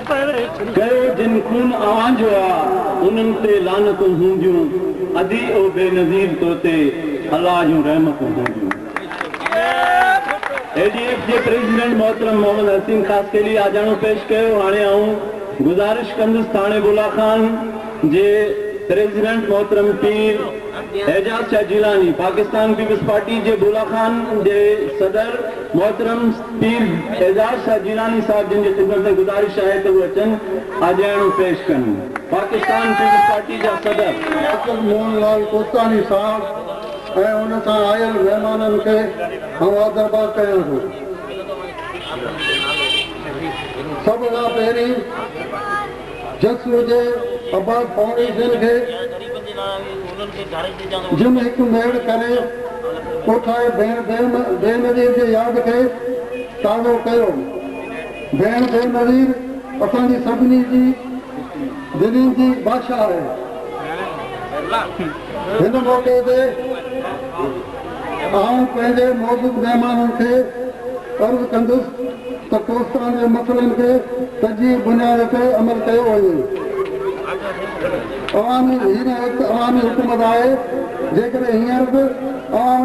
कयो जिन खून आवाज़ हुआ उन्हनि ते लानतूं हूंदियूं, अदी ओ बेनज़ीर तोते अल्लाह जूं रहमतूं हूंदियूं। ADF जे प्रेसिडेंट मोहतरम मोहम्मद हसीन ख़ास के लिए आजानो पेश कयो। हाणे आऊं गुज़ारिश कंदुसि थाणे बुला खान जे प्रेसिडेंट मोहतरम पीर एजाज शाह जिलानी, पाकिस्तान पीपल्स पार्टी जे बुला खान जे सदर मोहतरम पीर एजाज शाह जिलानी साहब जिन जे खिदमत में गुज़ारिश है तो वो अचन आजानो पेश कन। पाकिस्तान पीपल्स पार्टी जा सदर मोहनलाल कोस्तानी साहब ऐं उन सां आयल महिमाननि खे आदरबाद कयां थो। सभ खां पहिरीं जस्म जे आबाद फाउंडेशन खे जिन हिकु मेड़ करे कोठाए भेण बेनज़ीर जे यादि खे ताज़ो कयो। भेण बेनज़ीर असांजी सभिनी जी दिलनि जी भाषा आहे। हिन मौक़े ते आऊं पंहिंजे मौजूद महिमाननि खे अर्ज़ु कंदुसि त कोस्तान जे मसइलनि खे सॼी बुनियाद ते अमल कयो वञे। अवामी हुकूमत आहे, जेकॾहिं हींअर बि